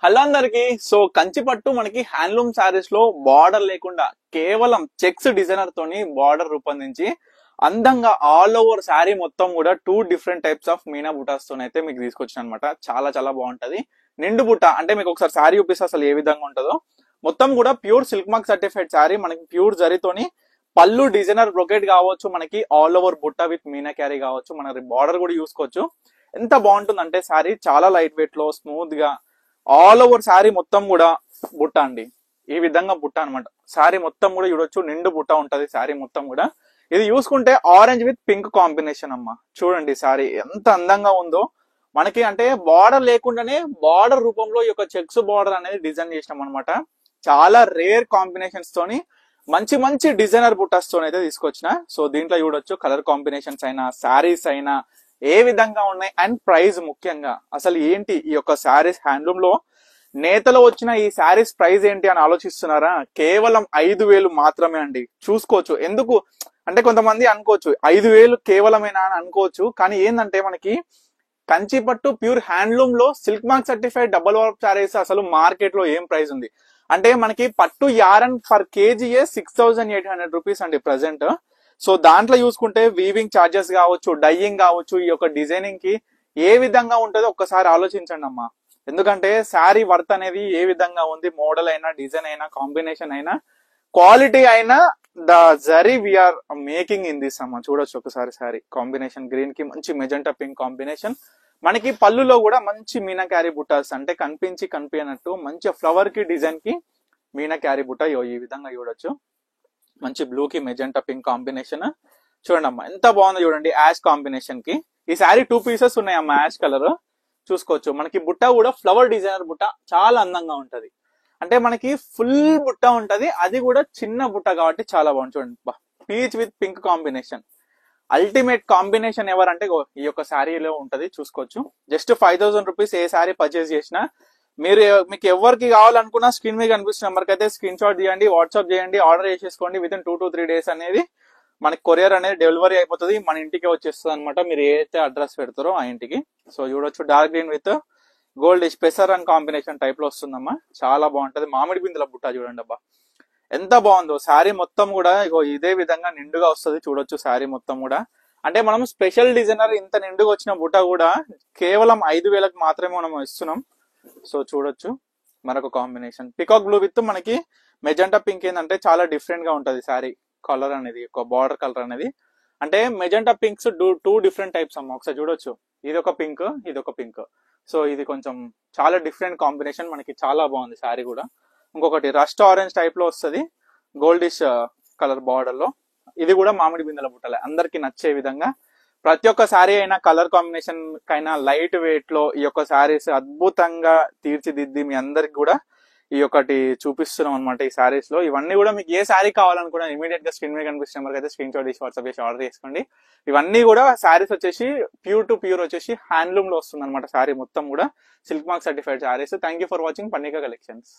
Hello అందరికి. So కంచిపట్టు మనకి handloom saris లో బార్డర్ లేకుండా కేవలం చెక్స్ డిజైనర్ తోని బార్డర్ రూపొందించి అందంగా ఆల్ ఓవర్ శారీ మొత్తం కూడా 2 డిఫరెంట్ టైప్స్ ఆఫ్ మీనా బుటాస్ తోనైతే మీకు తీసుకొచ్చిన అనమాట. చాలా చాలా బాగుంటది. నిండు బుట్ట అంటే మీకు ఒకసారి శారీ చూపిస్తే అసలు ఏ విధంగా ఉంటుందో. మొత్తం కూడా pure silk mark certified sari, మనకి ప్యూర్ జరీతోని పళ్ళు డిజైనర్ బ్రొకెట్ కావచ్చు, మనకి ఆల్ ఓవర్ బుట్ట విత్ మీనా క్యారీ కావచ్చు, మన బార్డర్ కూడా చూసుకోవచ్చు. ఎంత బాగుంటుందంటే శారీ చాలా లైట్ వెయిట్ లో స్మూత్ గా ఆల్ ఓవర్ శారీ మొత్తం కూడా బుట్ట అండి. ఈ విధంగా బుట్ట అనమాట. శారీ మొత్తం కూడా చూడొచ్చు, నిండు బుట్ట ఉంటది శారీ మొత్తం కూడా. ఇది చూసుకుంటే ఆరెంజ్ విత్ పింక్ కాంబినేషన్ అమ్మ. చూడండి శారీ ఎంత అందంగా ఉందో. మనకి అంటే బార్డర్ లేకుండానే బార్డర్ రూపంలో ఈ యొక్క చెక్స్ బార్డర్ అనేది డిజైన్ చేసినాం అనమాట. చాలా రేర్ కాంబినేషన్స్ తోని మంచి మంచి డిజైనర్ బుట్టాస్ తోని అయితే తీసుకొచ్చిన. సో దీంట్లో చూడొచ్చు కలర్ కాంబినేషన్స్ అయినా శారీస్ అయినా ఏ విధంగా ఉన్నాయి అండ్ ప్రైస్ ముఖ్యంగా అసలు ఏంటి ఈ యొక్క శారీస్ హ్యాండ్లూమ్ లో నేతలో వచ్చిన ఈ శారీస్ ప్రైస్ ఏంటి అని ఆలోచిస్తున్నారా? కేవలం 5,000 మాత్రమే అండి. చూసుకోవచ్చు. ఎందుకు అంటే కొంతమంది అనుకోవచ్చు 5,000 కేవలమేనా అని అనుకోవచ్చు. కానీ ఏంటంటే మనకి కంచిపట్టు ప్యూర్ హ్యాండ్లూమ్ లో silk mark certified double work saris అసలు మార్కెట్ లో ఏం ప్రైస్ ఉంది అంటే మనకి పట్టు యారన్ పర్ కేజీయే 6,800 రూపీస్ అండి ప్రెసెంట్. సో దాంట్లో చూసుకుంటే వీవింగ్ ఛార్జెస్ కావచ్చు, డైయింగ్ కావచ్చు, ఈ యొక్క డిజైనింగ్ కి ఏ విధంగా ఉంటుందో ఒక్కసారి ఆలోచించండి అమ్మా. ఎందుకంటే శారీ వర్త్ అనేది ఏ విధంగా ఉంది, మోడల్ అయినా డిజైన్ అయినా కాంబినేషన్ అయినా క్వాలిటీ అయినా the zari we are making in this అమ్మ. చూడొచ్చు ఒకసారి శారీ కాంబినేషన్ గ్రీన్ కి మంచి మెజెంటా పింక్ కాంబినేషన్. మనకి పళ్ళులో కూడా మంచి మీనా క్యారీ బుట్టాస్ అంటే కనిపించినట్టు మంచి ఫ్లవర్ కి డిజైన్ కి మీనా క్యారీ బుట్ట ఈ విధంగా చూడొచ్చు. మంచి బ్లూ కి మెజెంటా పింక్ కాంబినేషన్. చూడండి అమ్మా ఎంత బాగుందో చూడండి. యాష్ కాంబినేషన్ కి ఈ శారీ 2 పీసెస్ ఉన్నాయి అమ్మా. యాష్ కలర్ చూసుకోవచ్చు. మనకి బుట్ట కూడా ఫ్లవర్ డిజైనర్ బుట్ట చాలా అందంగా ఉంటది. అంటే మనకి ఫుల్ బుట్ట ఉంటది, అది కూడా చిన్న బుట్ట కాబట్టి చాలా బాగుంది. చూడండి peach with pink combination. Ultimate combination ఎవరంటే ఈ యొక్క శారీలో ఉంటది. చూసుకోవచ్చు. జస్ట్ 5,000 రూపీస్ ఏ శారీ పర్చేస్ చేసినా మీకు ఎవరికి కావాలనుకున్నా స్క్రీన్ మీద కనిపిస్తున్న నెంబర్కి అయితే స్క్రీన్ షాట్ తీయండి, వాట్సాప్ చేయండి, ఆర్డర్ చేసేసుకోండి. విత్ ఇన్ 2 to 3 డేస్ అనేది మనకి కొరియర్ అనేది డెలివరీ అయిపోతుంది, మన ఇంటికి వచ్చేస్తుంది అనమాట. మీరు ఏదైతే అడ్రస్ పెడతారో ఆ ఇంటికి. సో చూడొచ్చు dark green with gold spacer and combination type లో వస్తుందమ్మా. చాలా బాగుంటది. మామిడి బిందుల బుట్ట చూడండి అబ్బా ఎంత బాగుందో. శారీ మొత్తం కూడా ఇదే విధంగా నిండుగా వస్తుంది. చూడొచ్చు శారీ మొత్తం కూడా. అంటే మనం స్పెషల్ డిజైనర్ ఇంత నిండుగా వచ్చిన బుట్ట కూడా కేవలం 5,000కి మాత్రమే మనం ఇస్తున్నాం. సో చూడొచ్చు మరొక కాంబినేషన్ పికాక్ బ్లూ విత్ మనకి మెజెంటా పింక్. ఏంటంటే చాలా డిఫరెంట్ గా ఉంటది శారీ కలర్ అనేది, ఒక బార్డర్ కలర్ అనేది. అంటే మెజెంటా పింక్స్ 2 డిఫరెంట్ టైప్స్ అమ్మ. ఒకసారి చూడొచ్చు. ఇది ఒక పింక్, ఇది ఒక పింక్. సో ఇది కొంచెం చాలా డిఫరెంట్ కాంబినేషన్. మనకి చాలా బాగుంది శారీ కూడా. ఇంకొకటి రస్ట్ ఆరెంజ్ టైప్ లో వస్తుంది గోల్డిష్ కలర్ బార్డర్ లో. ఇది కూడా మామిడి బిందెల బుట్టలే. అందరికి నచ్చే విధంగా ప్రతి ఒక్క శారీ అయినా కలర్ కాంబినేషన్ కైనా లైట్ వెయిట్ లో ఈ యొక్క శారీస్ అద్భుతంగా తీర్చిదిద్ది మీ అందరికి కూడా ఈ ఒకటి చూపిస్తున్నాం అనమాట. ఈ శారీస్ లో ఇవన్నీ కూడా మీకు ఏ శారీ కావాలనుకున్నా ఇమీడియట్ గా స్క్రీన్ మీద కనిపిస్తున్న నెంబర్కి అయితే స్క్రీన్ షాట్ తీసి వాట్సాప్ చేసి ఆర్డర్ చేసుకోండి. ఇవన్నీ కూడా శారీస్ వచ్చేసి ప్యూర్ టు ప్యూర్ వచ్చేసి హ్యాండ్లూమ్ లో వస్తుంది అనమాట. శారీ మొత్తం కూడా silk mark certified saris. Thank you for watching Pannika collections.